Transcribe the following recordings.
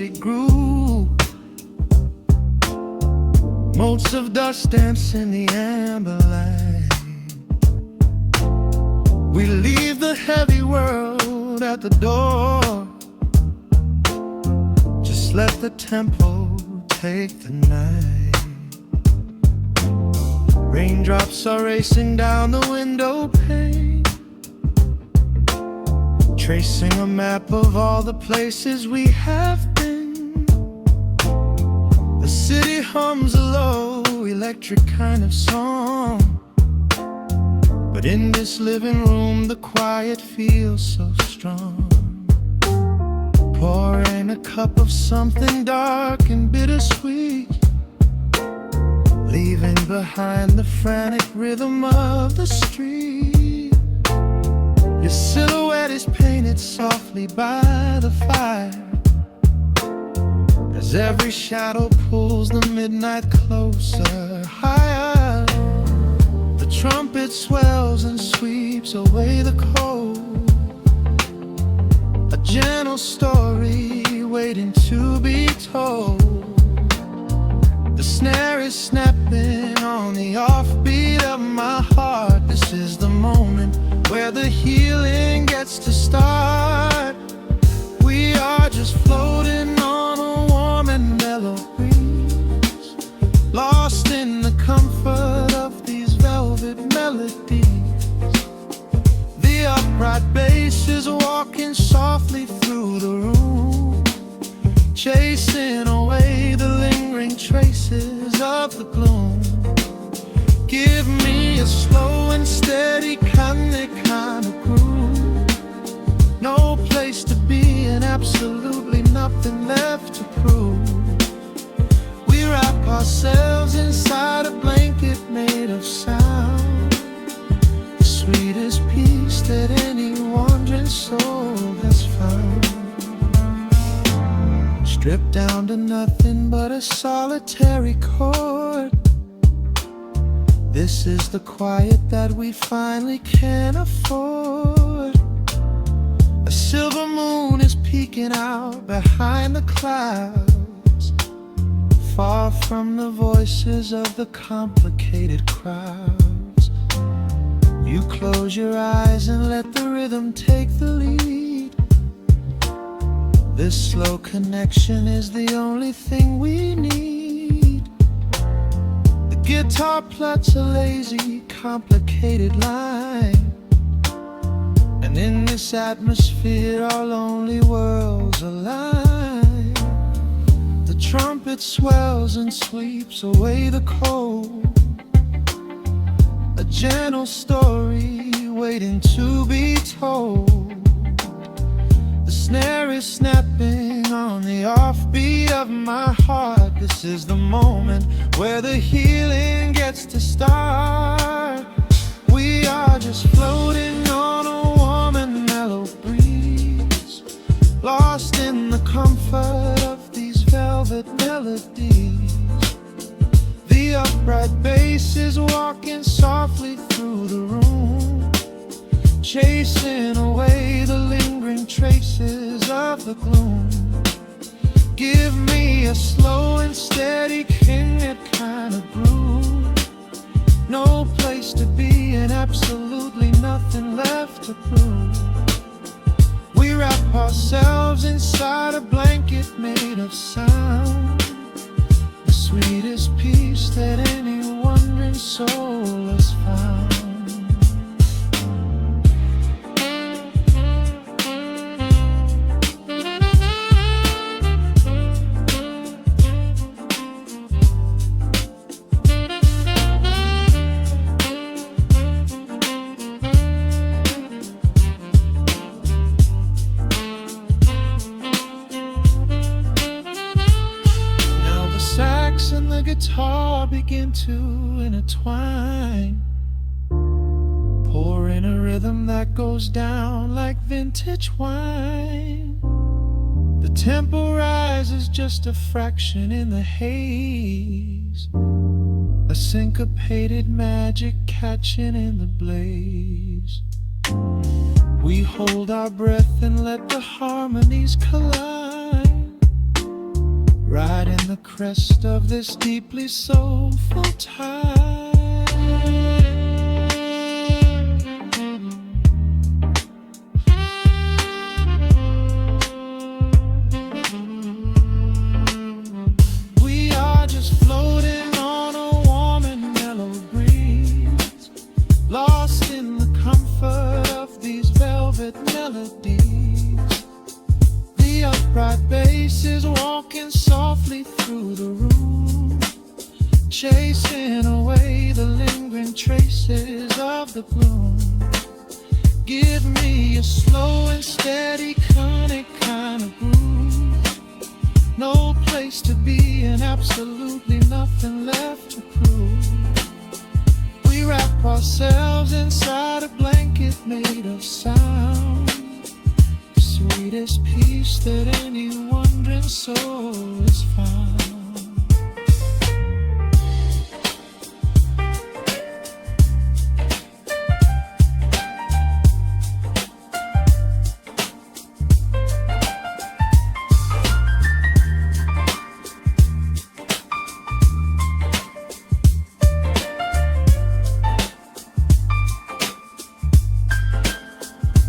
acoustic groove. Motes of dust dance in the amber light. We leave the heavy world at the door. Just let the tempo take the night. Raindrops are racing down the window pane, tracing a map of all the places we have been. The city hums a low, electric kind of song, but in this living room the quiet feels so strong. Pouring a cup of something dark and bittersweet, leaving behind the frantic rhythm of the street. Your silhouette is painted softly by the fire, as every shadow pulls the midnight closer, higher. The trumpet swells and sweeps away the cold, a gentle story waiting to be told. The snare is snapping on the offbeat of my heart. This is the moment where the healing gets to start. We are just floating on a warm and mellow breeze, lost in the comfort of these velvet melodies. The upright bass is walking softly through the room, chasing away the lingering traces of the gloom. Give me a slow and steady kind of groove. No place to be and absolutely nothing left to prove. We wrap ourselves inside a blanket made of sound, the sweetest peace that any wandering soul has found. Stripped down to nothing but a solitary chord. This is the quiet that we finally can afford. A silver moon is peeking out behind the clouds, far from the voices of the complicated crowds. You close your eyes and let the rhythm take the lead. This slow connection is the only thing we need. The guitar plucks a lazy, complicated line, and in this atmosphere our lonely worlds align. The trumpet swells and sweeps away the cold, a gentle story waiting to be told. The snare is snapping on the offbeat of my heart. This is the moment where the healing gets to start. We are just floating on a warm and mellow breeze, lost in the comfort of these velvet melodies. The upright bass is walking softly through the room, chasing away the lingering traces of the gloom. Give me a slow and steady kind of groove. No place to be and absolutely nothing left to prove. We wrap ourselves inside a blanket made of sound, the sweetest peace that any wandering soul has found. And the guitar begin to intertwine, pouring a rhythm that goes down like vintage wine. The tempo rises just a fraction in the haze, a syncopated magic catching in the blaze. We hold our breath and let the harmonies collide, riding the crest of this deeply soulful tide. We are just floating on a warm and mellow breeze, lost in the comfort of these velvet melodies. The upright bass is walking softly through the room, chasing away the lingering traces of the gloom. Give me a slow and steady conic kind of groove. No place to be and absolutely nothing left to prove. We wrap ourselves inside a blanket made of sound, sweetest peace that any wandering soul has found.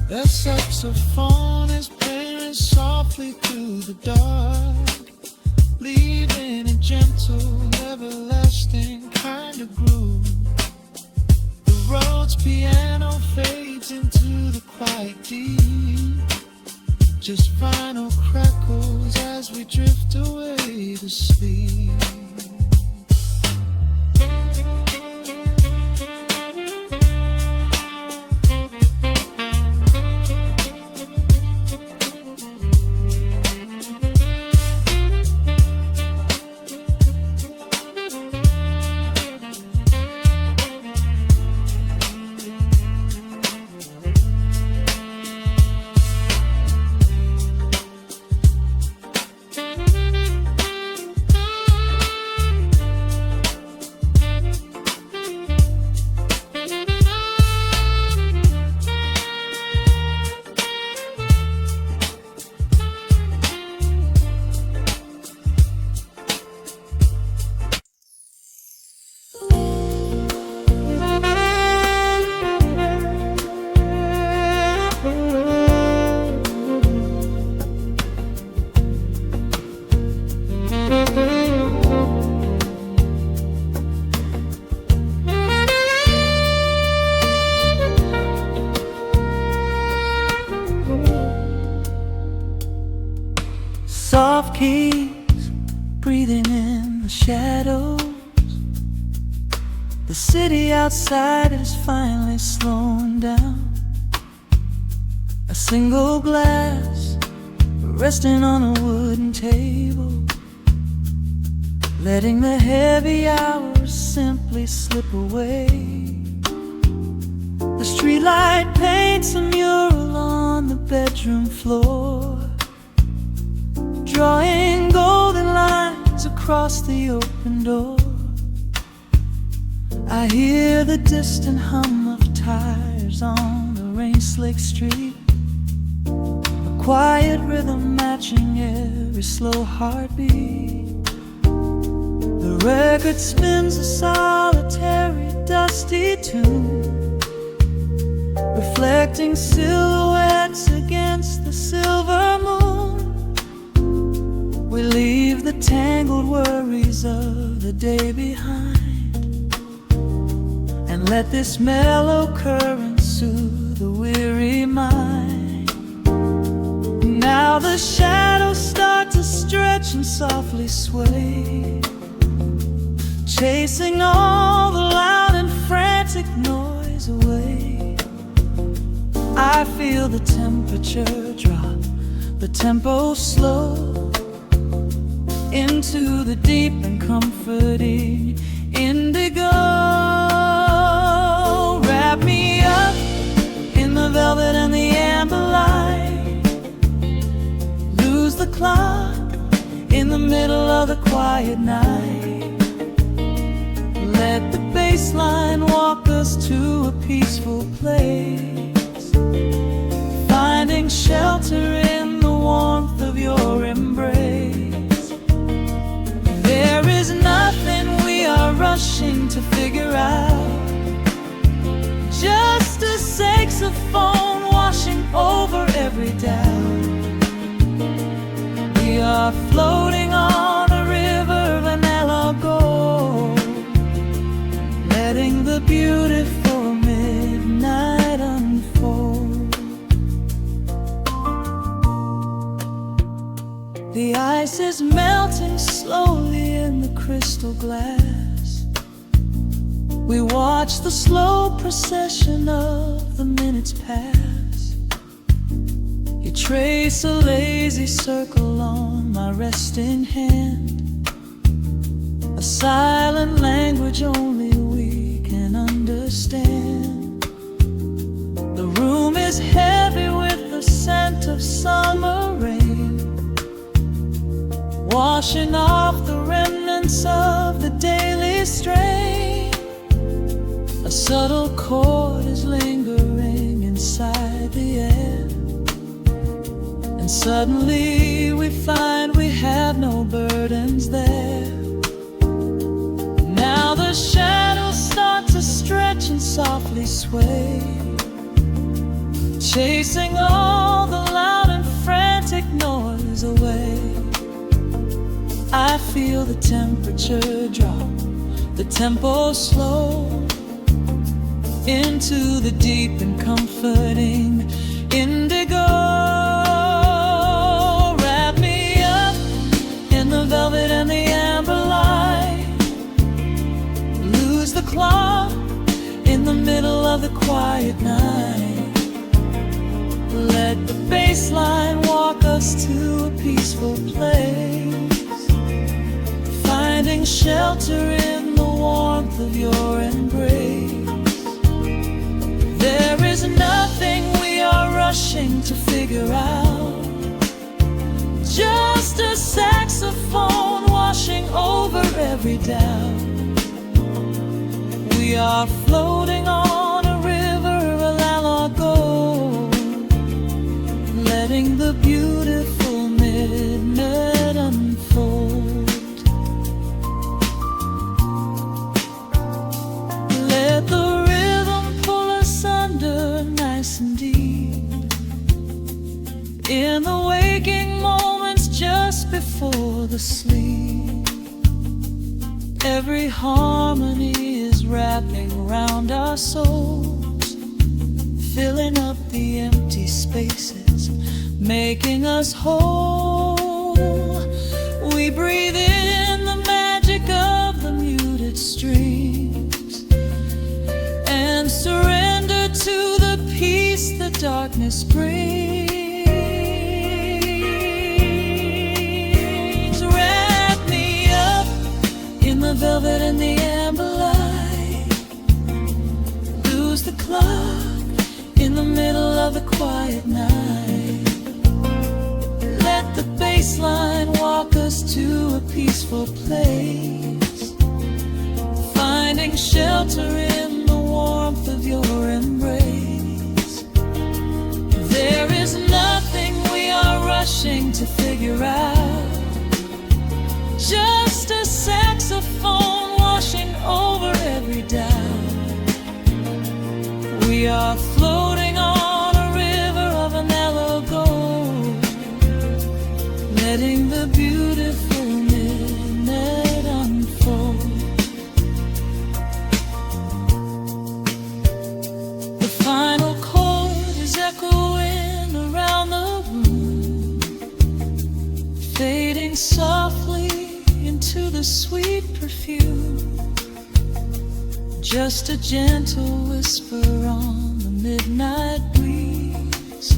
The saxophone is playing softly through the dark, leaving a gentle, everlasting kind of groove. The road's piano fades into the quiet deep, just final crackles as we drift away to sleep. Soft keys breathing in the shadows. The city outside is finally slowing down. A single glass resting on a wooden table, letting the heavy hours simply slip away. The streetlight paints a mural on the bedroom floor, drawing golden lines across the open door. I hear the distant hum of tires on the rain-slicked street, a quiet rhythm matching every slow heartbeat. The record spins a solitary, dusty tune, reflecting silhouettes against the silver moon. We leave the tangled worries of the day behind, and let this mellow current soothe the weary mind. Now the shadows start to stretch and softly sway, chasing all the loud and frantic noise away. I feel the temperature drop, the tempo slow, into the deep and comforting indigo. Wrap me up in the velvet and the amber light, lose the clock in the middle of the quiet night. Let the bass line walk us to a peaceful place, finding shelter in the warmth of your embrace. are floating on a river of vanilla gold, letting the beautiful midnight unfold. The ice is melting slowly in the crystal glass. We watch the slow procession of the minutes pass. You trace a lazy circle on my resting hand, a silent language only we can understand. The room is heavy with the scent of summer rain, washing off the remnants of the daily strain. A subtle chord is lingering inside the air, and suddenly we find we have no burdens there. Now the shadows start to stretch and softly sway, chasing all the loud and frantic noise away. I feel the temperature drop, the tempo slow, into the deep and comforting indigo. Wrap me up in the velvet and the amber light, lose the clock in the middle of the quiet night. Let the bassline walk us to a peaceful place, finding shelter in the warmth of your embrace. There is nothing we are rushing to figure out, just a saxophone washing over every doubt. We are floating on a river of la gold, letting the beautiful midnight unfold. Let the rhythm pull us under nice and deep, in the waking moments just before the sleep. Every harmony is wrapping around our souls, filling up the empty spaces, making us whole. We breathe in the magic of the muted streams, and surrender to the peace the darkness brings. Wrap me up in the velvet and the amber light, lose the clock in the middle of the quiet night. Let the bassline walk us to a peaceful place, finding shelter in the warmth of your embrace. There is nothing we are rushing to figure out, just a saxophone washing over every doubt. We are floating on a river of vanilla gold, letting the beautiful midnight unfold. The final chord is echoing around the room, fading softly into the sweet perfume. Just a gentle whisper on the midnight breeze,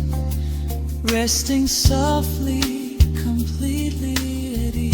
resting softly, completely at ease.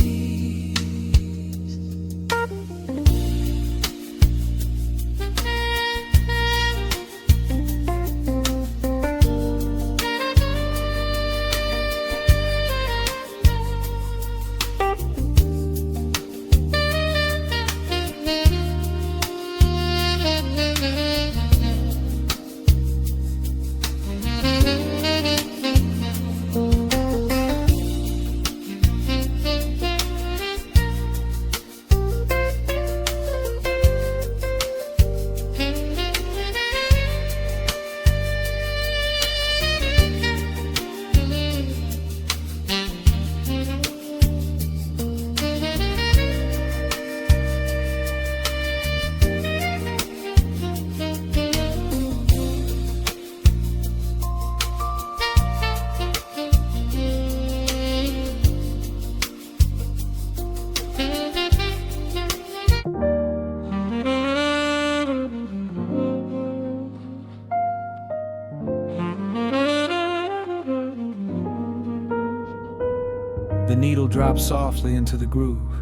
needle drops softly into the groove.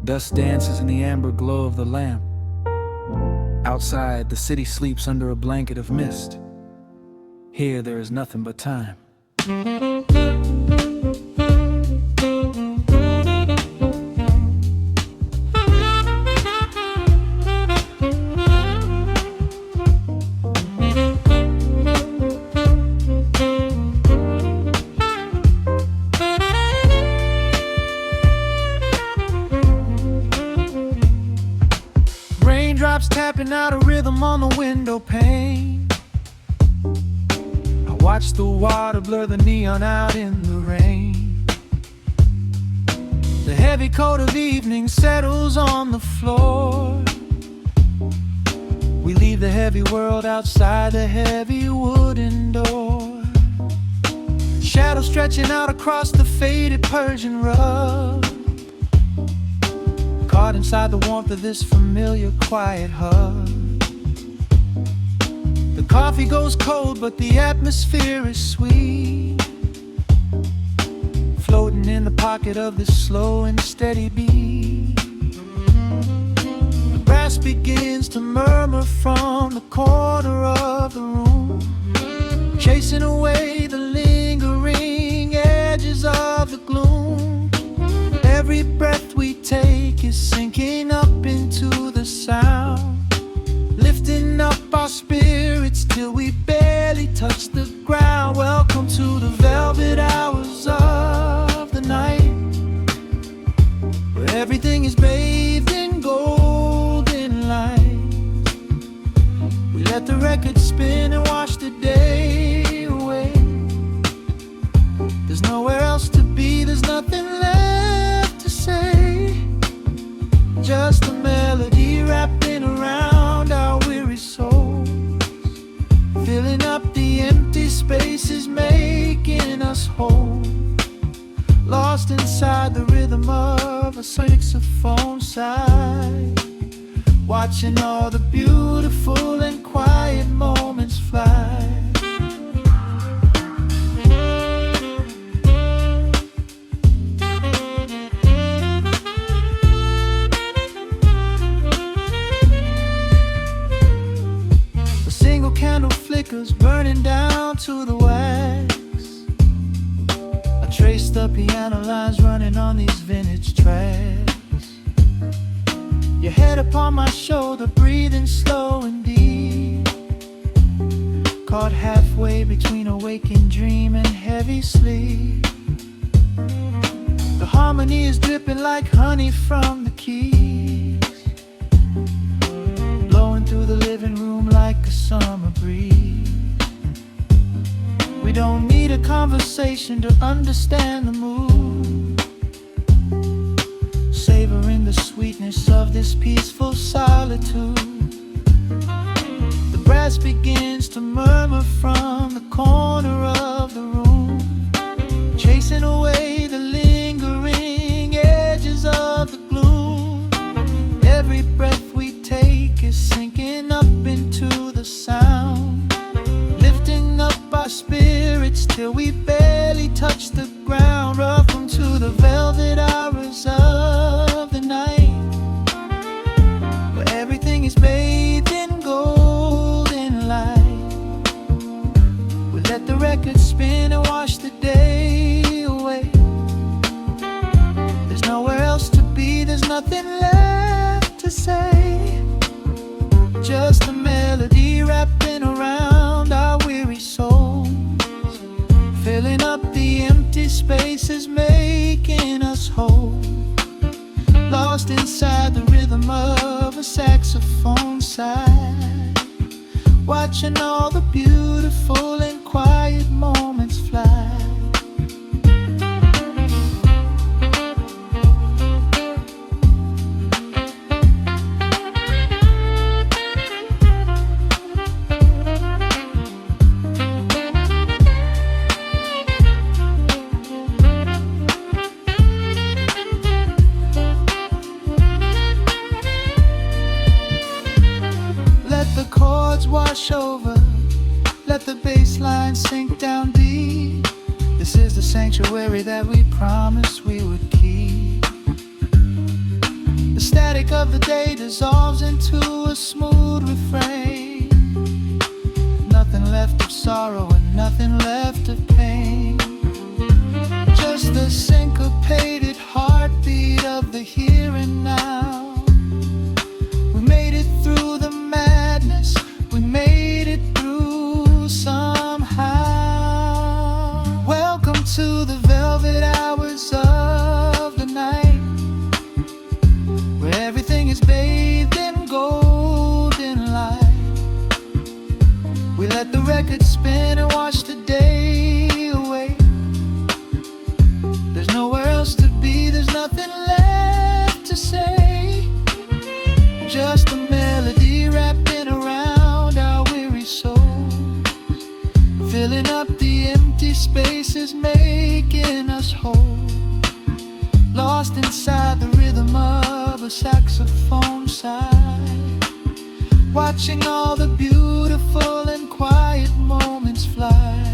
Dust dances in the amber glow of the lamp. Outside, the city sleeps under a blanket of mist. Here, there is nothing but time. Raindrops tapping out a rhythm on the window pane. I watch the water blur the neon out in the rain. The heavy coat of evening settles on the floor. We leave the heavy world outside the heavy wooden door. Shadows stretching out across the faded Persian rug, caught inside the warmth of this familiar quiet hug. The coffee goes cold, but the atmosphere is sweet, floating in the pocket of this slow and steady beat. The brass begins to murmur from the corner of the room, chasing away the lingering edges of the gloom. Every breath we take is sinking up into the sound, lifting up our spirits till we barely touch the ground. Welcome to the velvet hours of the night, where everything is bathed in golden light. We let the record spin and wash the day away. There's nowhere else to be, there's nothing left to say. Just a melody wrapping around our weary souls, filling up the empty spaces, making us whole. Lost inside the rhythm of a saxophone sigh, watching all the beautiful and quiet moments fly. Candle flickers burning down to the wax. I trace the piano lines running on these vintage tracks. Your head upon my shoulder, breathing slow and deep, caught halfway between a waking dream and heavy sleep. The harmony is dripping like honey from the keys, blowing through the living room like a summer breeze. We don't need a conversation to understand the mood, savoring the sweetness of this peaceful solitude. The brass begins to murmur from the corner of the room, chasing away the lingering edges of the gloom. Every breath we take is sinking up into the sound, lifting up our spirits till we barely touch the ground. Welcome to the velvet hours of the night, where everything is bathed in golden light. We let the record spin and wash the day away. There's nowhere else to be, there's nothing left to say. Just a melody wrapping around our weary souls, filling up the empty spaces, making us whole. Lost inside the rhythm of a saxophone sigh, watching all the beautiful and quiet moments fly. Wash over, let the bass line sink down deep. The This is the sanctuary that we promised we would keep. The static of the day dissolves into a smooth refrain. Nothing left of sorrow and nothing left of pain. Just the syncopated heartbeat of the here and now. We made it through the madness, we made it through somehow. Welcome to the velvet hours of the night, where everything is bathed in golden light. We let the record spin and watch the day away. There's nowhere else to be, there's nothing left to say. Just a melody wrapping around our weary souls, filling up the empty spaces, making us whole. Lost inside the rhythm of a saxophone sigh, watching all the beautiful and quiet moments fly.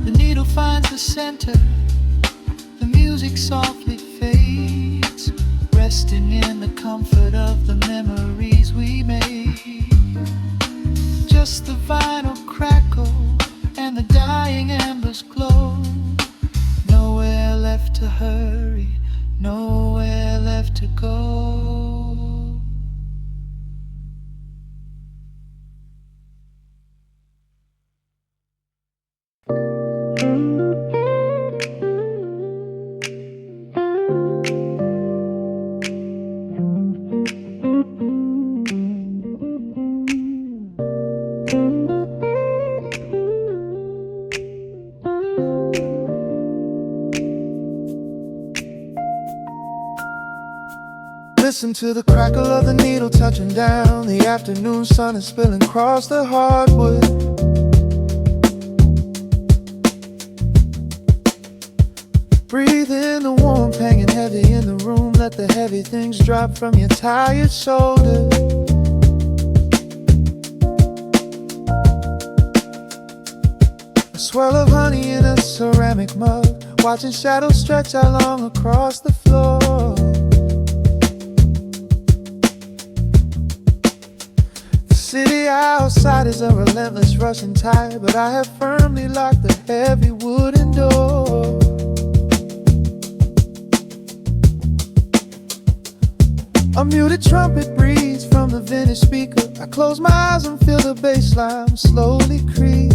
The needle finds the center, the music softly fades, resting in the comfort of the memories we made. Just the vinyl crackle and the dying embers glow. Nowhere left to hurry, nowhere left to go. Listen to the crackle of the needle touching down. The afternoon sun is spilling across the hardwood. Breathe in the warmth hanging heavy in the room. Let the heavy things drop from your tired shoulders. A swirl of honey in a ceramic mug, watching shadows stretch out long across the floor. The city outside is a relentless rushing tide, but I have firmly locked the heavy wooden door. A muted trumpet breathes from the vintage speaker. I close my eyes and feel the bass line slowly creep.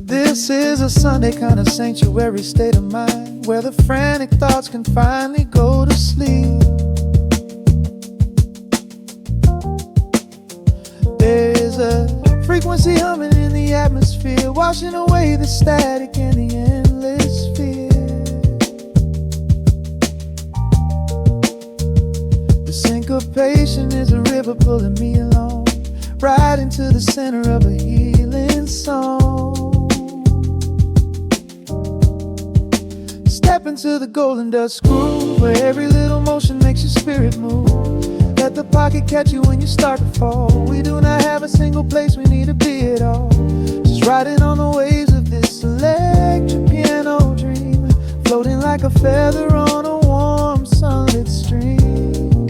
This is a Sunday kind of sanctuary state of mind, where the frantic thoughts can finally go to sleep. There is a frequency humming in the atmosphere, washing away the static and the endless fear. The syncopation is a river pulling me along, right into the center of a healing song. Step into the golden dust groove, where every little motion makes your spirit move. Let the pocket catch you when you start to fall. We do not have a single place we need to be at all. Just riding on the waves of this electric piano dream, floating like a feather on a warm sunlit stream.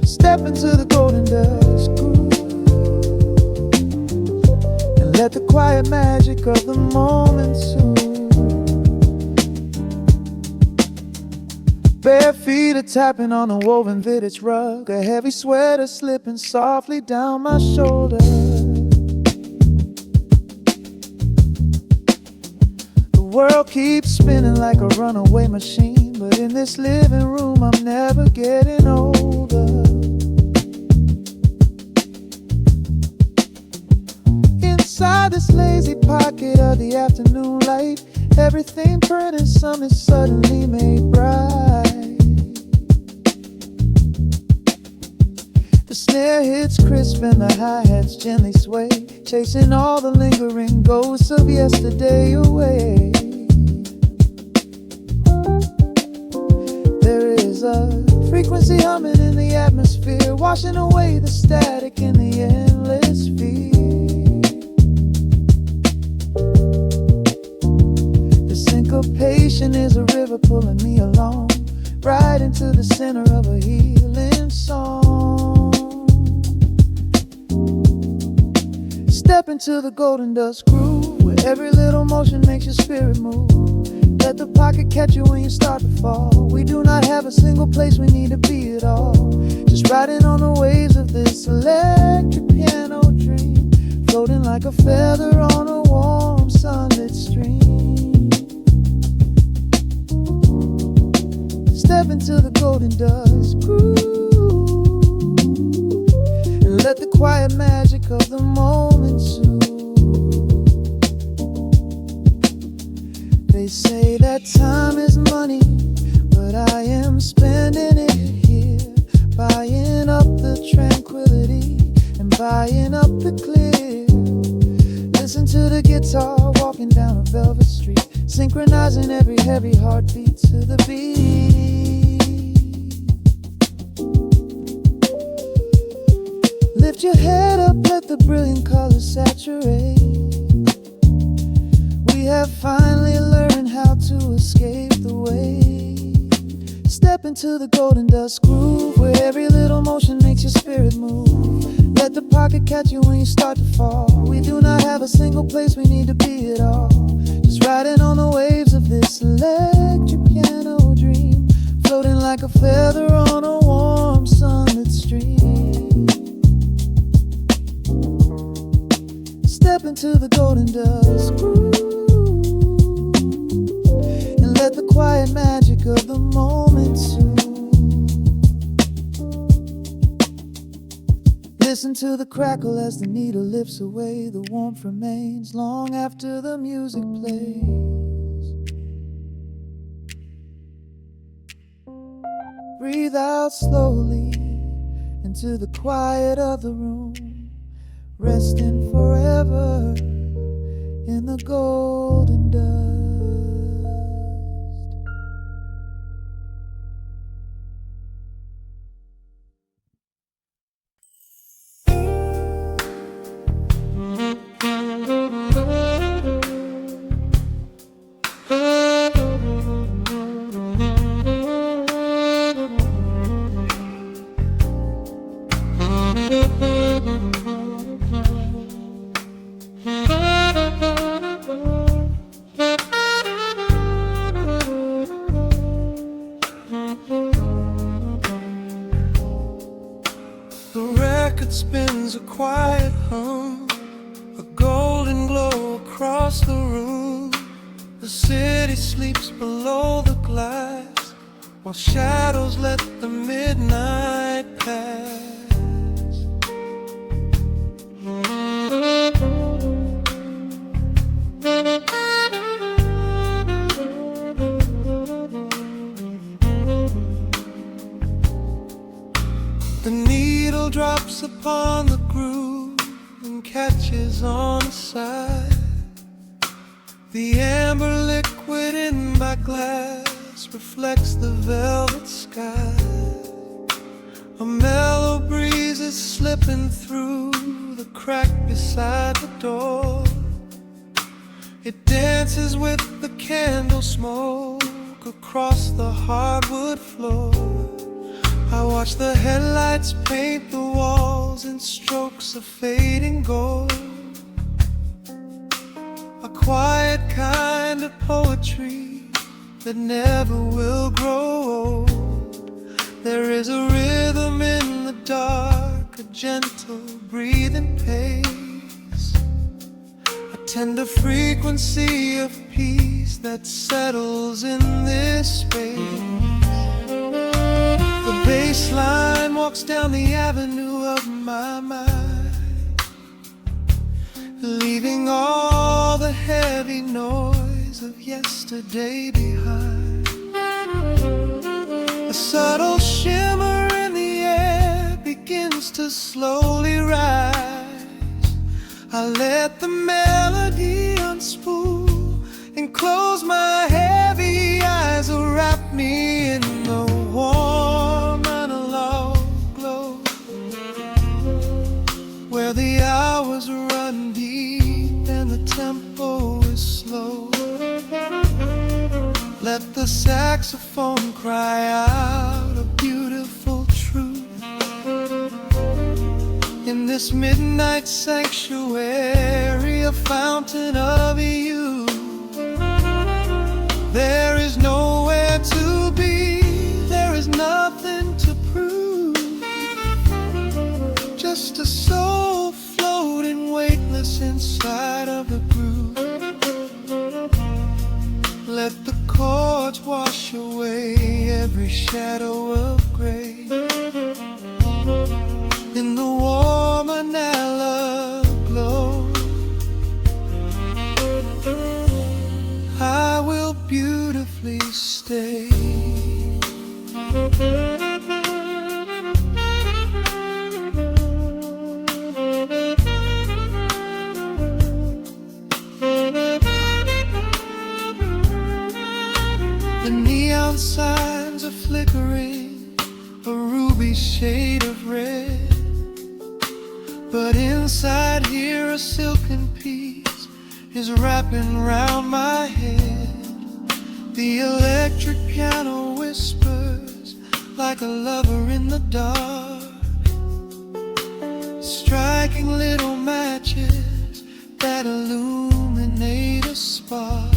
Step into the golden dust groove, and let the quiet magic of the moment soothe. Bare feet are tapping on a woven vintage rug, a heavy sweater slipping softly down my shoulder. The world keeps spinning like a runaway machine, but in this living room I'm never getting older. Inside this lazy pocket of the afternoon light, everything burning, something suddenly made bright. The snare snare hits crisp and the hi-hats gently sway, chasing all the lingering ghosts of yesterday away. There is a frequency humming in the atmosphere, washing away the static in the endless fear. The syncopation is a river pulling me along, right into the center of a healing song. Step into the golden dust groove, where every little motion makes your spirit move. Let the pocket catch you when you start to fall. We do not have a single place we need to be at all. Just riding on the waves of this electric piano dream, floating like a feather on a warm sunlit stream. Step into the golden dust groove, and let the quiet magic of the moment soothe. They say that time is money, but I am spending it here, buying up the tranquility and buying up the clear. Listen to the guitar walking down a velvet street, synchronizing every heavy heartbeat to the beat. Lift your head up, let the brilliant colors saturate. We have finally learned how to escape the weight. Step into the golden dust groove, where every little motion makes your spirit move. Let the pocket catch you when you start to fall. We do not have a single place we need to be at all. Just riding on the waves of this electric piano dream, floating like a feather on a warm sunlit stream. Step into the golden dust groove, let the quiet magic of the moment soothe. Listen to the crackle as the needle lifts away. The warmth remains long after the music plays. Breathe out slowly into the quiet of the room, resting forever in the golden dust. Spins a quiet hum, a golden glow across the room. The city sleeps below the glass, while shadows let the midnight pass. The needle drops upon the groove and catches on the side. The amber liquid in my glass reflects the velvet sky. A mellow breeze is slipping through the crack beside the door. It dances with the candle smoke across the hardwood floor. I watch the headlights paint the walls in strokes of fading gold. A quiet kind of poetry that never will grow old. There is a rhythm in the dark, a gentle breathing pace, a tender frequency of peace that settles in this space. The bassline walks down the avenue of my mind, leaving all the heavy noise of yesterday behind. A subtle shimmer in the air begins to slowly rise. I let the melody unspool and close my heavy eyes, will wrap me in the warm analog glow, where the hours run deep and the tempo is slow. Let the saxophone cry out a beautiful truth in this midnight sanctuary, a fountain of youth. There is nowhere to be, there is nothing to prove, just a soul floating weightless inside of the groove. Let the chords wash away every shadow of gray in the warm analog glow. I will beautifully stay. The neon signs are flickering, a ruby shade of red, but inside here a silken peace is wrapping round my head. The electric piano whispers like a lover in the dark, striking little matches that illuminate a spark.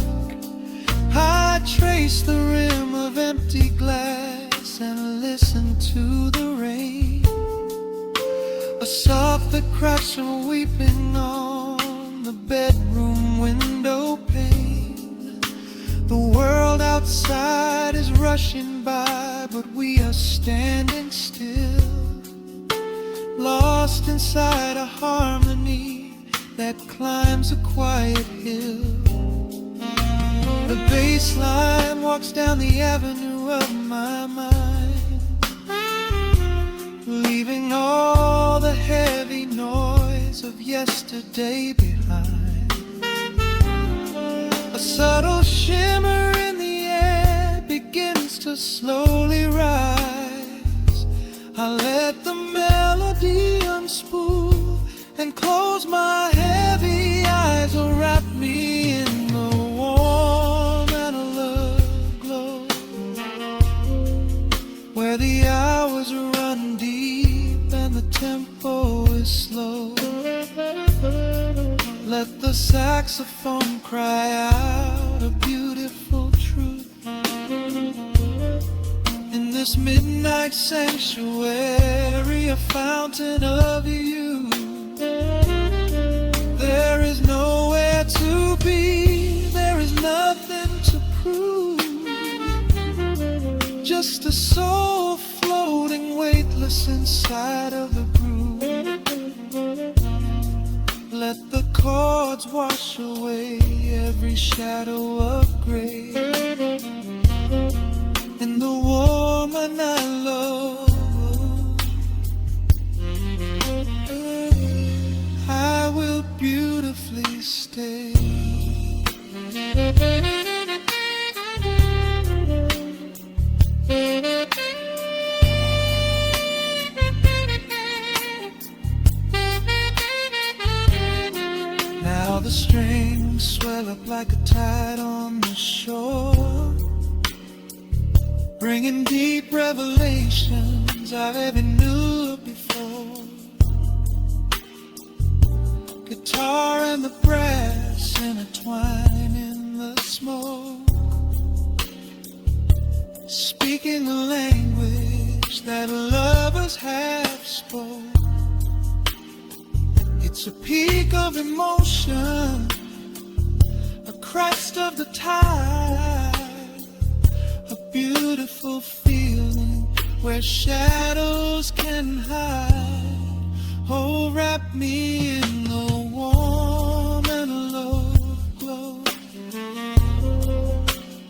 I trace the rim of empty glass and listen to the rain, a soft that cracks from weeping on the bedroom window pane. The world outside is rushing by, but we are standing still, lost inside a harmony that climbs a quiet hill. The bassline walks down the avenue of my mind, leaving all the heavy noise of yesterday behind. A subtle shimmer in the air begins to slowly rise. I let the melody unspool and close my heavy eyes, will wrap me in the warm analog glow, where the hours run deep and the tempo is slow. Let the saxophone cry out a beautiful truth in this midnight sanctuary, a fountain of youth. There is nowhere to be, there is nothing to prove, just a soul floating weightless inside of the groove. Let the chords wash away every shadow of gray in the warm analog. I will beautifully stay. Now the strings swell up like a tide on the shore, bringing deep revelations I've ever knew before. Guitar and the brass intertwine in the smoke, speaking a language that lovers have spoke. It's a peak of emotion, a crest of the tide, a beautiful feeling where shadows can hide. Oh, wrap me in the warm analog glow,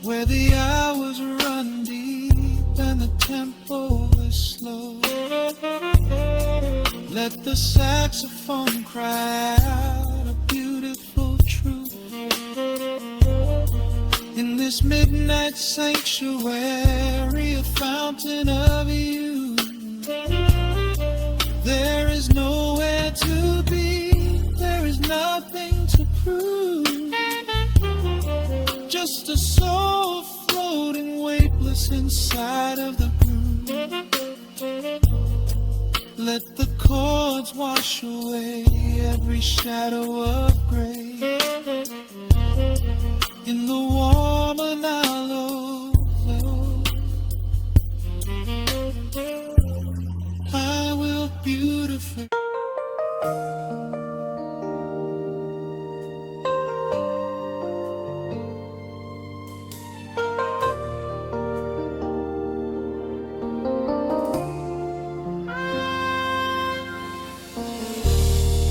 where the hours run deep and the tempo is slow. Let the saxophone cry out a beautiful truth. In this midnight sanctuary, a fountain of youth. There is nowhere to be, there is nothing to prove. Just a soul floating weightless inside of the groove. Let the chords wash away every shadow of gray. In the warm and hollow glow, I will beautify.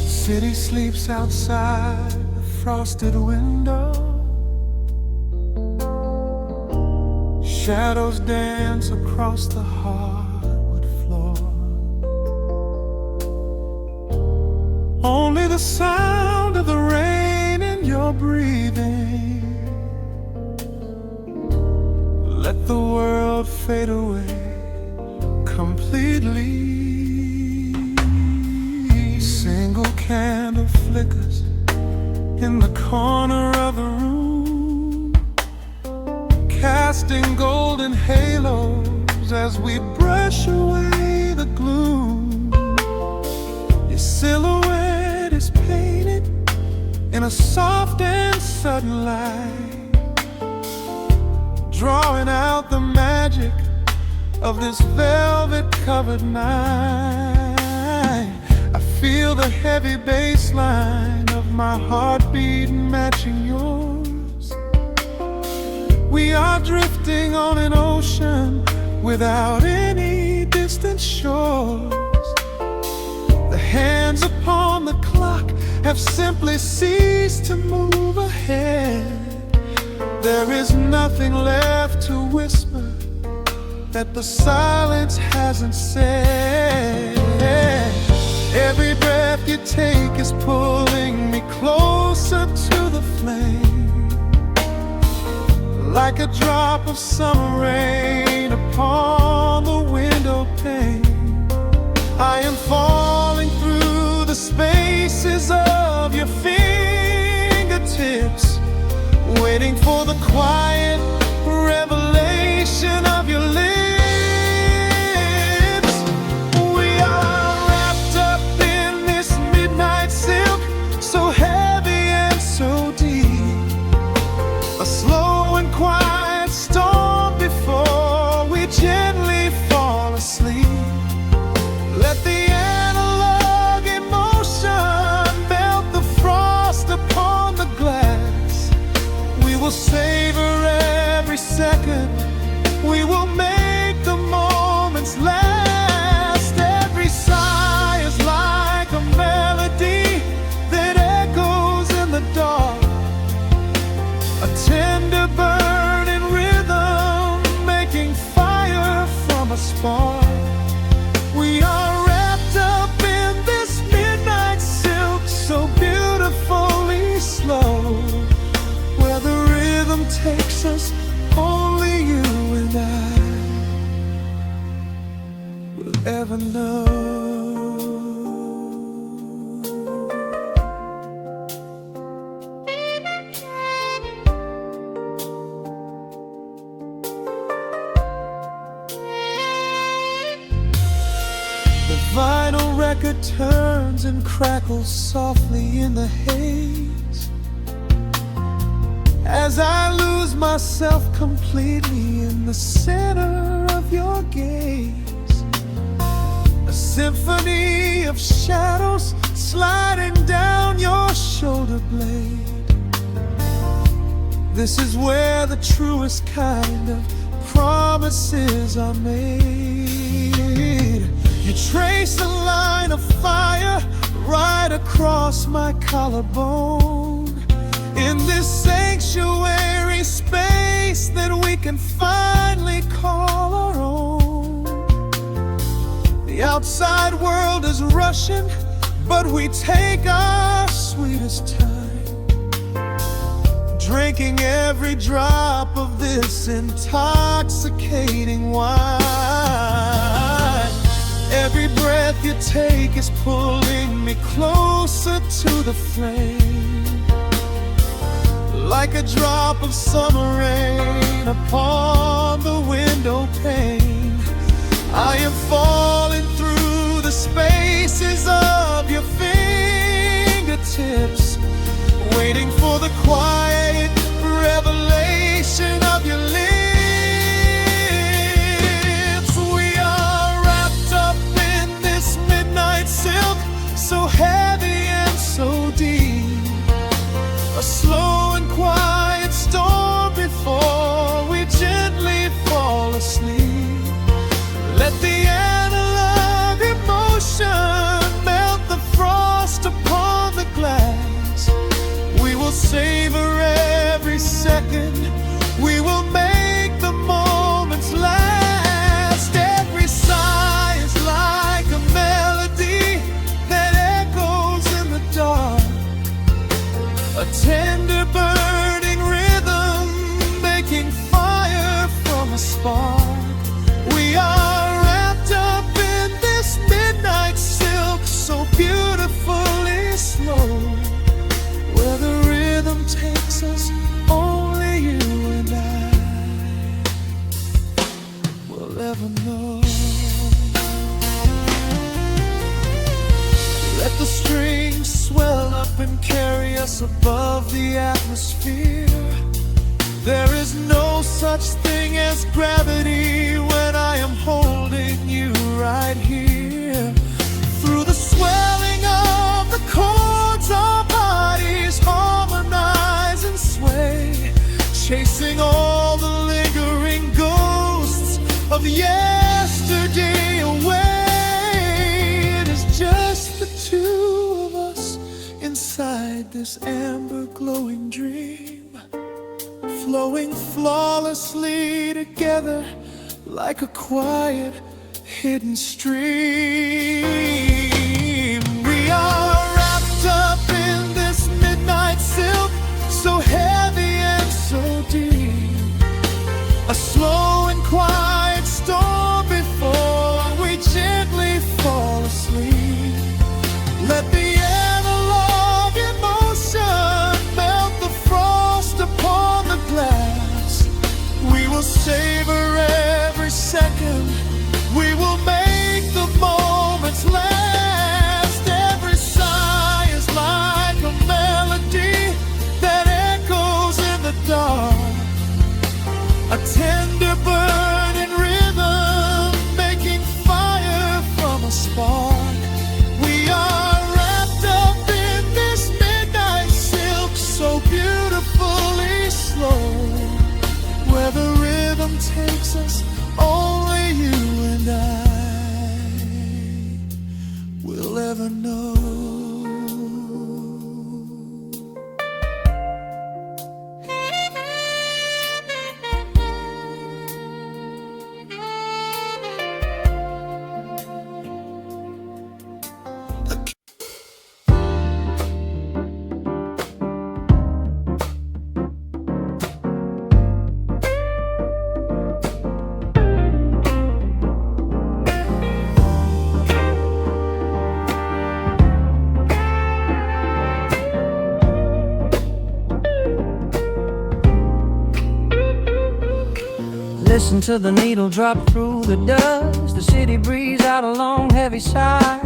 City sleeps outside the frosted window. Shadows dance across the hardwood floor. Only the sound of the rain in your breathing. Let the world fade away completely. Single candle flickers in the corner of the room, casting golden halos as we brush away the gloom. Your silhouette is painted in a soft and sudden light, drawing out the magic of this velvet-covered night. I feel the heavy bass line of my heartbeat matching yours. We are drifting on an ocean without any distant shores. The hands upon the clock have simply ceased to move ahead. There is nothing left to whisper that the silence hasn't said. Every breath you take is pulling me closer to the flame, like a drop of summer rain upon the window pane. I am falling through the spaces of your fingertips, waiting for the quiet revelation of your lips. So heavy and so deep, a slow and quiet storm before we gently fall asleep. Let the analog emotion melt the frost upon the glass. We will savor every second, we will make the moments last. Every sigh is like a melody that echoes in the dark, a tender burning rhythm making fire from a spark. We are wrapped up in this midnight silk, so beautifully slow, where the rhythm takes us, only you and I will ever know. Vinyl record turns and crackles softly in the haze as I lose myself completely in the center of your gaze. A symphony of shadows sliding down your shoulder blade. This is where the truest kind of promises are made. You trace a line of fire right across my collarbone, in this sanctuary space that we can finally call our own. The The outside world is rushing, but we take our sweetest time, drinking every drop of this intoxicating wine. Every breath you take is pulling me closer to the flame, like a drop of summer rain upon the window pane. I am falling through the spaces of your fingertips, waiting for the quiet revelation of your lips. We are wrapped up in this midnight silk, so heavy and so deep, a slow and quiet storm before we gently fall asleep. Let the analog emotion melt the frost upon the glass. We will savor every second, we will make the moments last. Every sigh is like a melody that echoes in the dark, a tender burning rhythm making fire from a spark. We are wrapped up in this midnight silk, so beautifully slow, where the rhythm takes us, only you and I will ever know. Let the strings swell up and carry us above the atmosphere. There is no such thing as gravity when I am holding you right here. Through the swelling of the chords, our bodies harmonize and sway, chasing all the lingering ghosts of yesterday away. It is just the two of us inside this amber glowing dream, flowing flawlessly together like a quiet hidden stream. We are wrapped up in this midnight silk, so heavy and so deep, a slow and quiet storm before we gently fall asleep. Let the analog emotion melt the frost upon the glass. We will savor every second, we will make the moments last. Every sigh is like a melody that echoes in the dark, a tender burning rhythm making fire from a spark. We are wrapped up in this midnight silk, so beautifully slow, where the rhythm takes us, only you and I will ever know. Listen to the needle drop through the dust, the city breeze out a long heavy sigh.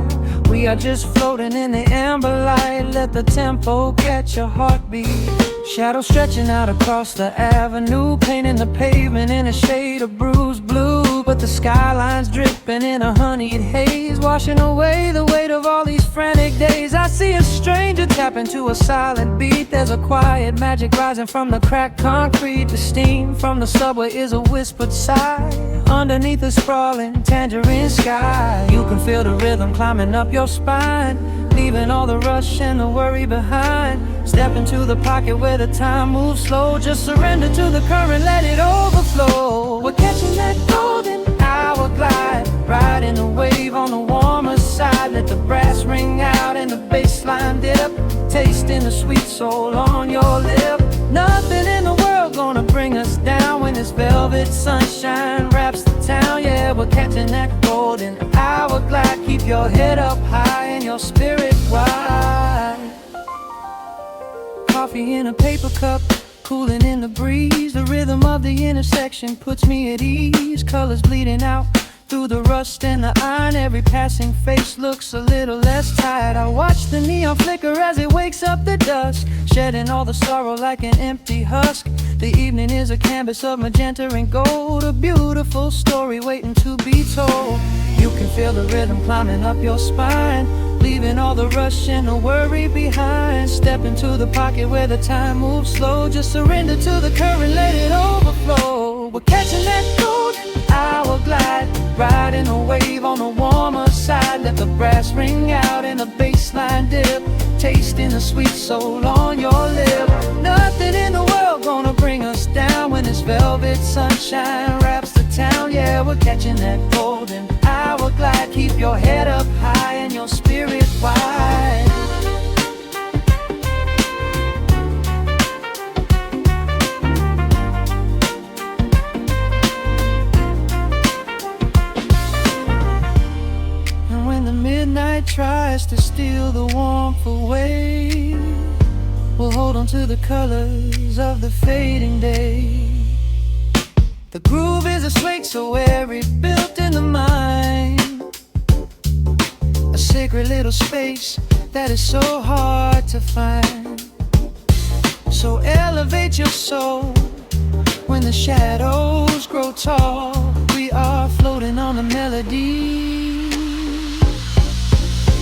We are just floating in the amber light, let the tempo catch your heartbeat. Shadows stretching out across the avenue, painting the pavement in a shade of bruised blue. But the skyline's dripping in a honeyed haze, washing away the weight of all these frantic days. I see a stranger tap into a silent beat. There's a quiet magic rising from the cracked concrete. The steam from the subway is a whispered sigh underneath the sprawling tangerine sky. You can feel the rhythm climbing up your spine, leaving all the rush and the worry behind. Step into the pocket where the time moves slow. Just surrender to the current, let it overflow. We're catching that golden hour glide, riding the wave on the ring out and the bass line dip, tasting the sweet soul on your lip. Nothing in the world gonna bring us down when this velvet sunshine wraps the town. Yeah, we're catching that golden hourglass. Keep your head up high and your spirit wide. Coffee in a paper cup, cooling in the breeze. The rhythm of the intersection puts me at ease. Colors bleeding out through the rust and the iron. Every passing face looks a little less tired. I watch the neon flicker as it wakes up the dusk, shedding all the sorrow like an empty husk. The evening is a canvas of magenta and gold, a beautiful story waiting to be told. You can feel the rhythm climbing up your spine, leaving all the rush and the worry behind. Step into the pocket where the time moves slow. Just surrender to the current, let it overflow. We're catching that golden hour glide, riding a wave on the warmer side. Let the brass ring out and the bass line dip, tasting the sweet soul on your lip. Nothing in the world gonna bring us down when this velvet sunshine wraps the town. Yeah, we're catching that golden hour glide. Keep your head up high and your spirit wide. Midnight tries to steal the warmth away, we'll hold on to the colors of the fading day. The groove is a swing so airy, built in the mind, a sacred little space that is so hard to find. So elevate your soul when the shadows grow tall. We are floating on the melody,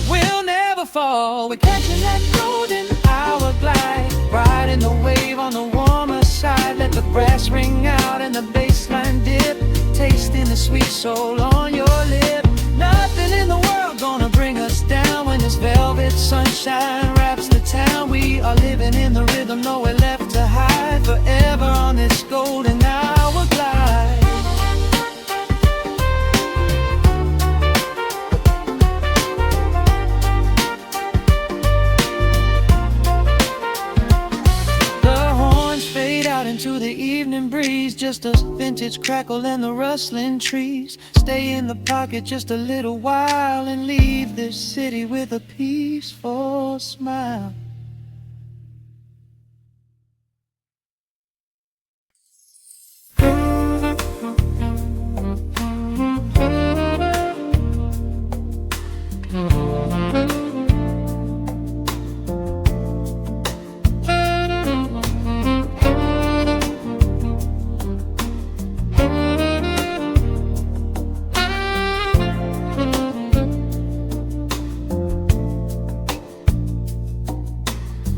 we'll never fall. We're catching that golden hour glide, riding the wave on the warmer side. Let the brass ring out and the bass line dip, tasting the sweet soul on your lip. Nothing in the world gonna bring us down when this velvet sunshine wraps the town. We are living in the rhythm, nowhere left to hide, forever on this golden hour glide. Into the evening breeze, just a vintage crackle and the rustling trees. Stay in the pocket just a little while and leave this city with a peaceful smile.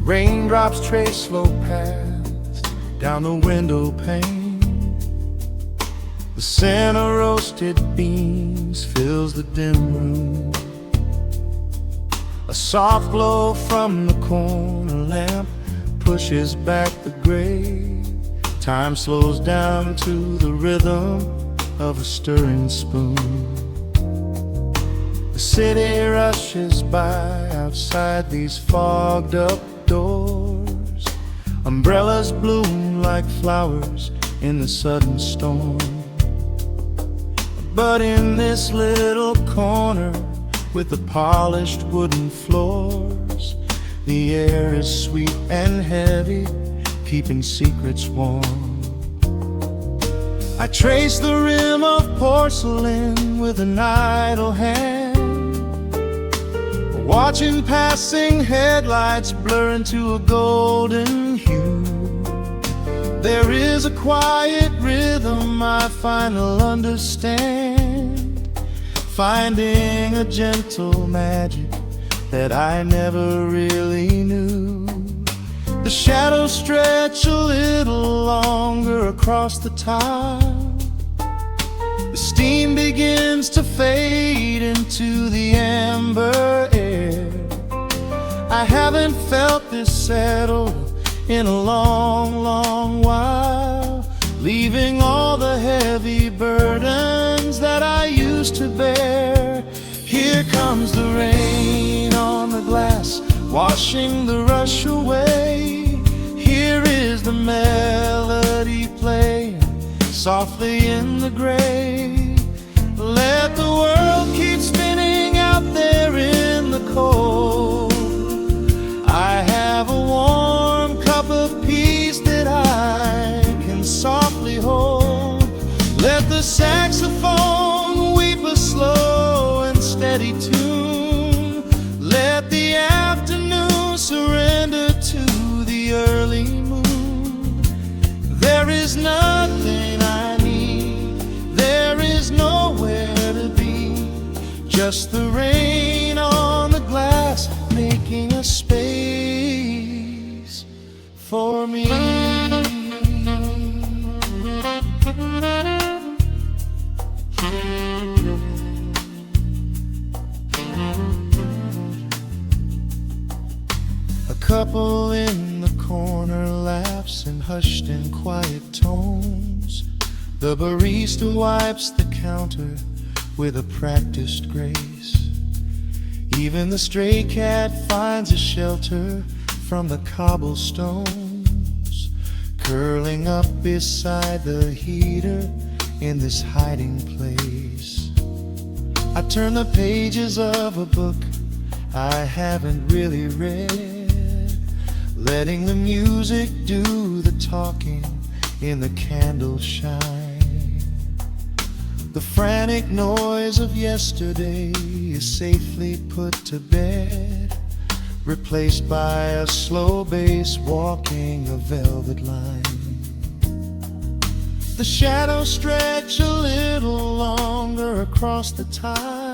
Raindrops trace slow paths down the window pane. The scent of roasted beans fills the dim room. A soft glow from the corner lamp pushes back the gray. Time slows down to the rhythm of a stirring spoon. The city rushes by outside these fogged up doors. Umbrellas bloom like flowers in the sudden storm. But in this little corner with the polished wooden floors, the air is sweet and heavy, keeping secrets warm. I trace the rim of porcelain with an idle hand, watching passing headlights blur into a golden hue. There is a quiet rhythm I finally understand, finding a gentle magic that I never really knew. The shadows stretch a little longer across the tile. The steam begins to fade into the amber air. I haven't felt this settled in a long, long while, leaving all the heavy burdens that I used to bear. Here comes the rain on glass, washing the rush away. Here is the melody playing softly in the gray. Let the world keep spinning out there in the cold. I have a warm cup of peace that I can softly hold. Let the saxophone weep a slow and steady tune. Let the afternoon surrender to the early moon. There is nothing I need, there is nowhere to be, just the rain on the glass making a space for me. A couple in the corner laughs in hushed and quiet tones. The barista wipes the counter with a practiced grace. Even the stray cat finds a shelter from the cobblestones, curling up beside the heater in this hiding place. I turn the pages of a book I haven't really read, letting the music do the talking in the candle shine. The frantic noise of yesterday is safely put to bed, replaced by a slow bass walking a velvet line. The shadows stretch a little longer across the tile.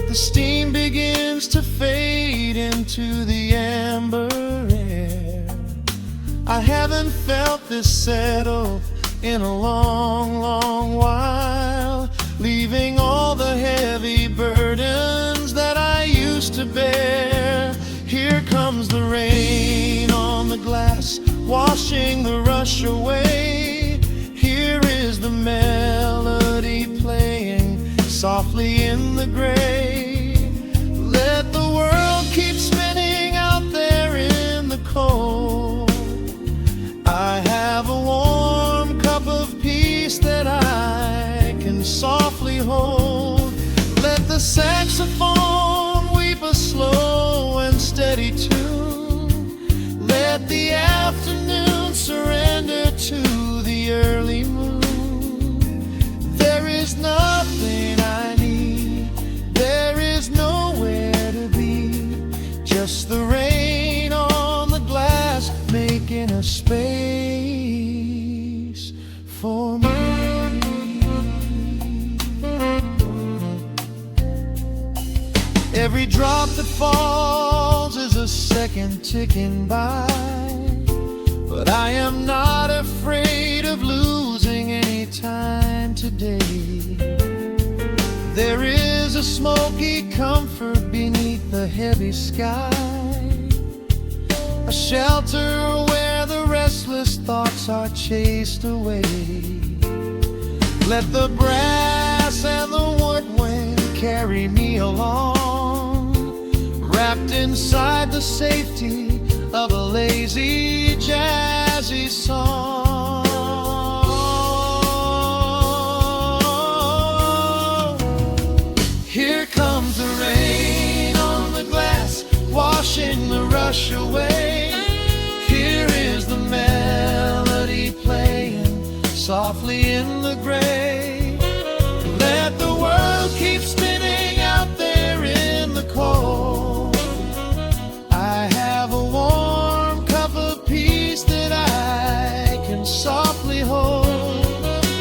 The steam begins to fade into the amber air. I haven't felt this settle in a long, long while, leaving all the heavy burdens that I used to bear. Here comes the rain on the glass, washing the rush away. Here is the melody playing softly in the gray. Let the world keep spinning out there in the cold. I have a warm cup of peace that I can softly hold. Let the saxophone weep a slow and steady tune. Let the afternoon surrender to the early moon. There is nothing I need, there is nowhere to be, just the rain on the glass making a space for me. Every drop that falls is a second ticking by, but I am not afraid of losing any time today. There is a smoky comfort beneath the heavy sky, a shelter where the restless thoughts are chased away. Let the brass and the woodwind carry me along, wrapped inside the safety of a lazy, jazzy song. Here comes the rain on the glass, washing the rush away. Here is the melody playing softly in the gray. Let the world keep spinning out there in the cold. I have a warm cup of peace that I can softly hold.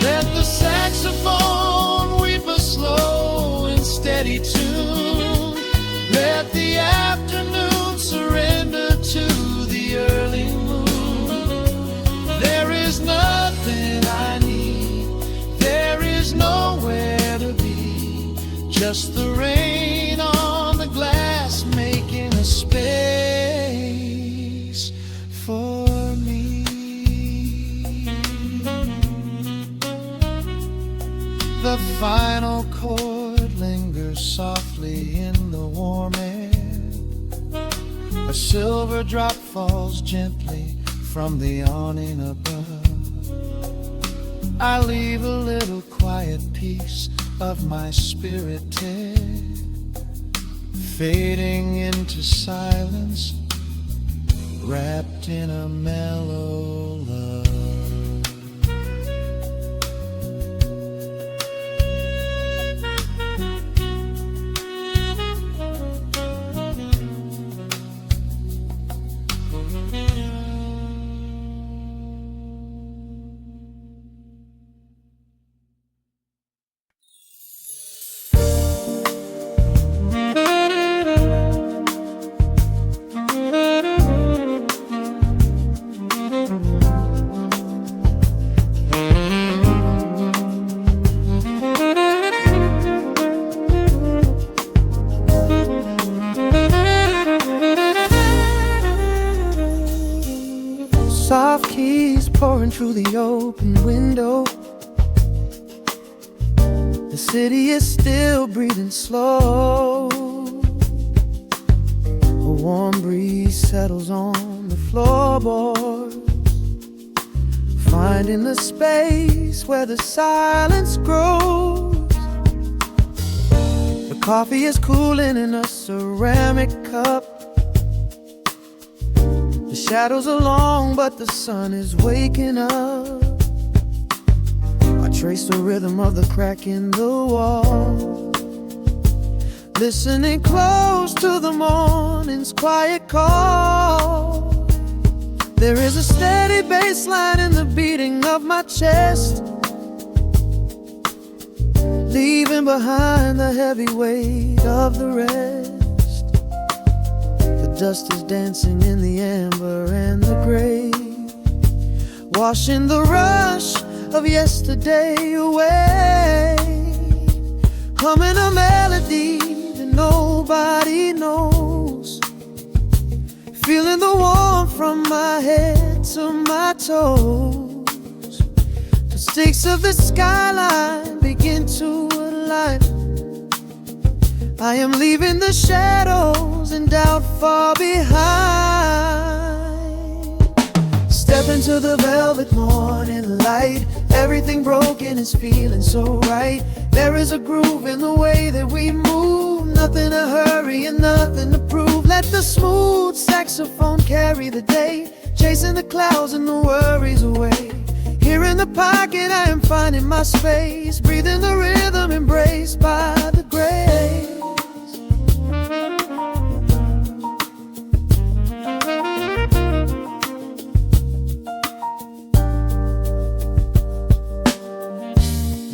Let the saxophone weep a slow and steady tune. Let the afternoon surrender to the early moon. There is nothing I need, there is nowhere to be, just the rain on the glass making a space for me. The final chord lingers softly in the warm air. A silver drop falls gently from the awning above. I leave a little quiet piece of my spirit fading into silence, wrapped in a mellow love. Soft keys pouring through the open window. The city is still breathing slow. A warm breeze settles on the floorboards, finding the space where the silence grows. The coffee is cooling in a ceramic cup. The shadows are long, but the sun is waking up. I trace the rhythm of the crack in the wall, listening close to the morning's quiet call. There is a steady bassline in the beating of my chest, leaving behind the heavy weight of the rest. Dust is dancing in the amber and the gray, washing the rush of yesterday away. Humming a melody that nobody knows, feeling the warmth from my head to my toes. The stakes of the skyline begin to align. I am leaving the shadows and doubt far behind. Step into the velvet morning light. Everything broken is feeling so right. There is a groove in the way that we move. Nothing to hurry and nothing to prove. Let the smooth saxophone carry the day, chasing the clouds and the worries away. Here in the pocket I am finding my space, breathing the rhythm embraced by the grace.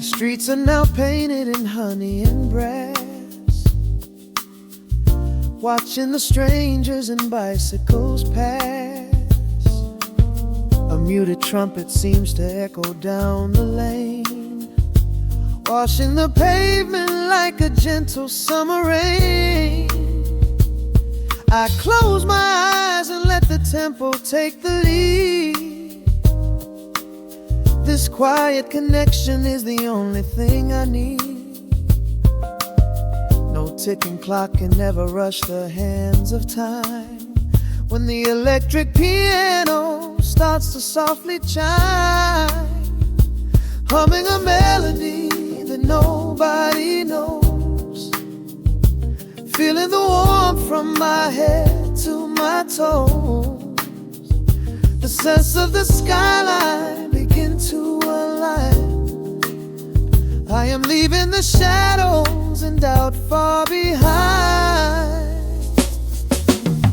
Streets are now painted in honey and brass, watching the strangers and bicycles pass. A muted trumpet seems to echo down the lane, washing the pavement like a gentle summer rain. I close my eyes and let the tempo take the lead. This quiet connection is the only thing I need. No ticking clock can ever rush the hands of time. When the electric piano starts to softly chime, humming a melody that nobody knows, feeling the warmth from my head to my toes. The sense of the skyline begin to align. I am leaving the shadows and doubt far behind.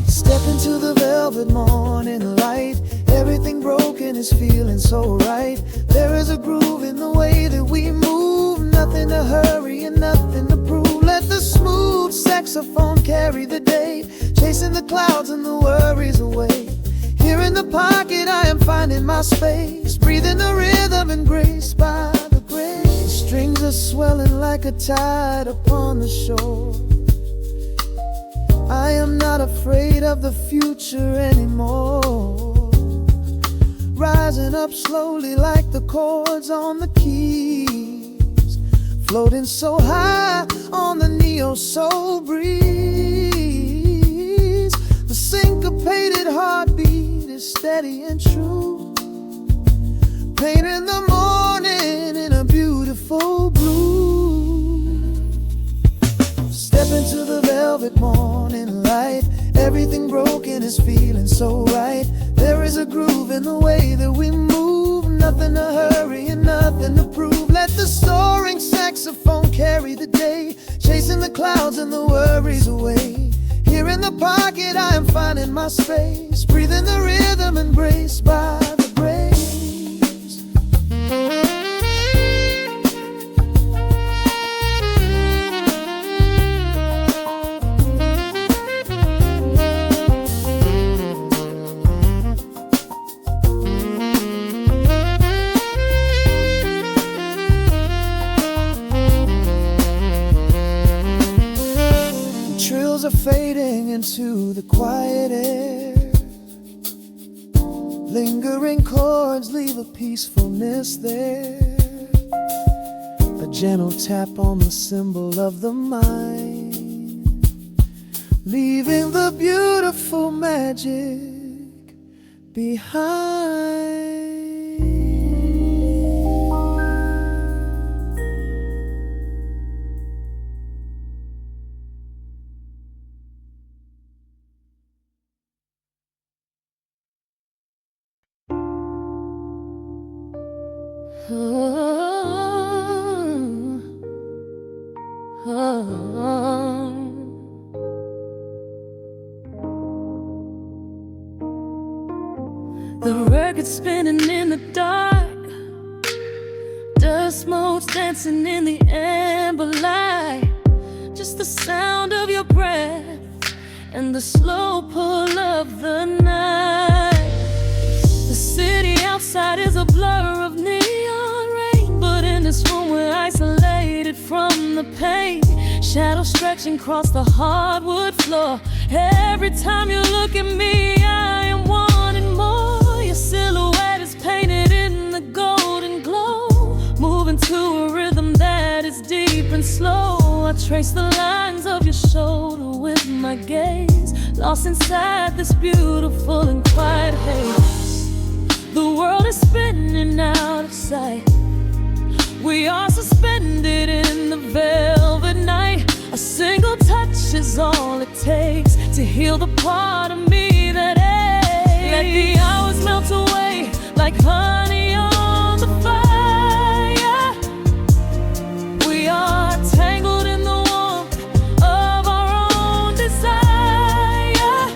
Step into the velvet morning light. Everything broken is feeling so right. There is a groove in the way that we move. Nothing to hurry and nothing to prove. Let the smooth saxophone carry the day, chasing the clouds and the worries away. Here in the pocket I am finding my space, breathing the rhythm and grace by the grace. Strings are swelling like a tide upon the shore. I am not afraid of the future anymore. Rising up slowly like the chords on the keys, floating so high on the neo-soul breeze. The sync syncopated heartbeat is steady and true. Paint in the morning in a beautiful blue. Step into the velvet morning light. Everything broken is feeling so right. There is a groove in the way that we move. Nothing to hurry and nothing to prove. Let the soaring saxophone carry the day, chasing the clouds and the worries away. Here in the pocket I am finding my space, breathing the rhythm, embraced by the breeze. Trills are fading into the quiet air. Lingering chords leave a peacefulness there. A gentle tap on the cymbal of the mind, leaving the beautiful magic behind. The record's spinning in the dark, dust motes dancing in the amber light. Just the sound of your breath and the slow pull of the night. The city outside is a blur of neon rain, but in this room we're isolated from the pain. Shadows stretching across the hardwood floor. Every time you look at me, I am wanting more. Your silhouette is painted in the golden glow, moving to a rhythm that is deep and slow. I trace the lines of your shoulder with my gaze, lost inside this beautiful and quiet haze. The world is spinning out of sight. We are suspended in the velvet night. A single touch is all it takes to heal the part of me that aches. Let the hours melt away like honey on the fire. We are tangled in the warmth of our own desire.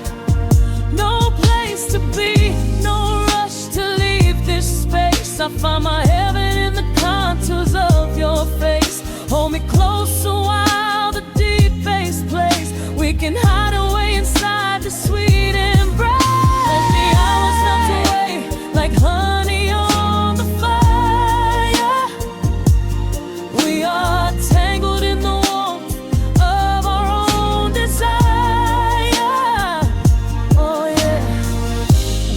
No place to be, no rush to leave this space. I find my heaven in the contours of your face. Hold me close a while the deep bass plays. We can hide away inside the sweet embrace. Let the hours melt away like honey on the fire. We are tangled in the warmth of our own desire. Oh yeah.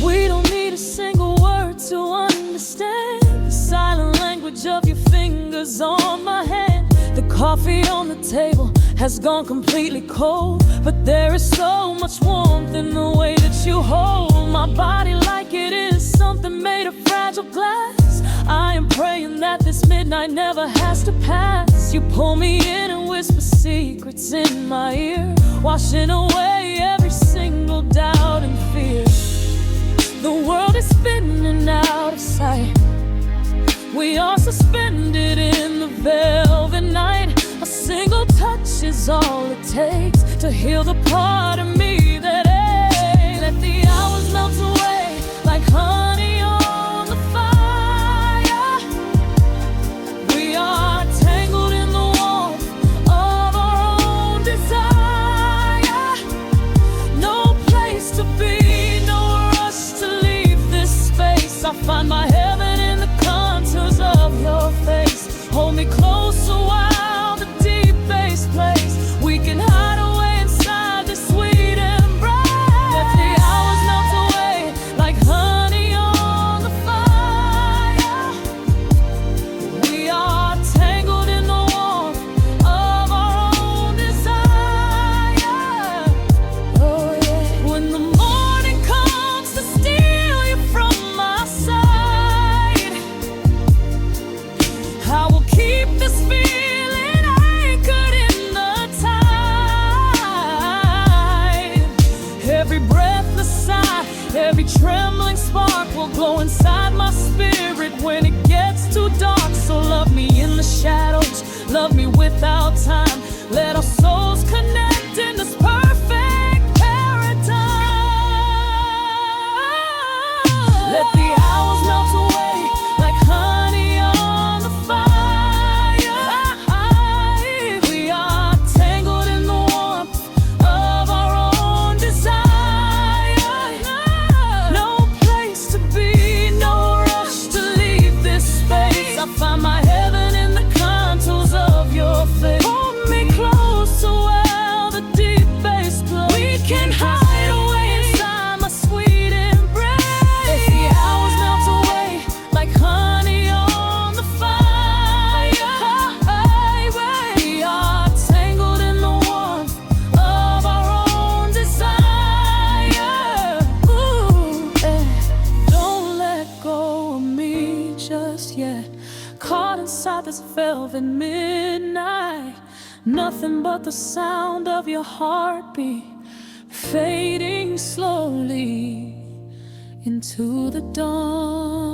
We don't need a single word to understand the silent language of your fingers on my hand. The coffee on the table has gone completely cold, but there is so much warmth in the way that you hold my body like it is something made of fragile glass. I am praying that this midnight never has to pass. You pull me in and whisper secrets in my ear, washing away every single doubt and fear. The world is spinning out of sight. We are suspended in the velvet night. A single touch is all it takes to heal the part of me that aches. Let the hours melt away like honey on the fire. We are tangled in the warmth of our own desire. No place to be, no rush to leave this space. I find my heaven in the contours of your face. Hold me close a while the deep bass plays. We can hide away inside the sweet without time. Let our souls connect in this perfect paradise. Let the hours melt away like honey on the fire. We are tangled in the warmth of our own desire. No place to be, no rush to leave this space. I find my heaven in the contours of your face. Hold me close so well the deep bass plays. We can hide away inside my sweet embrace. Let the hours melt away like honey on the fire. We are tangled in the warmth of our own desire. Ooh, don't let go of me just yet. Caught inside this velvet midnight. Nothing but the sound of your heartbeat fading slowly into the dawn.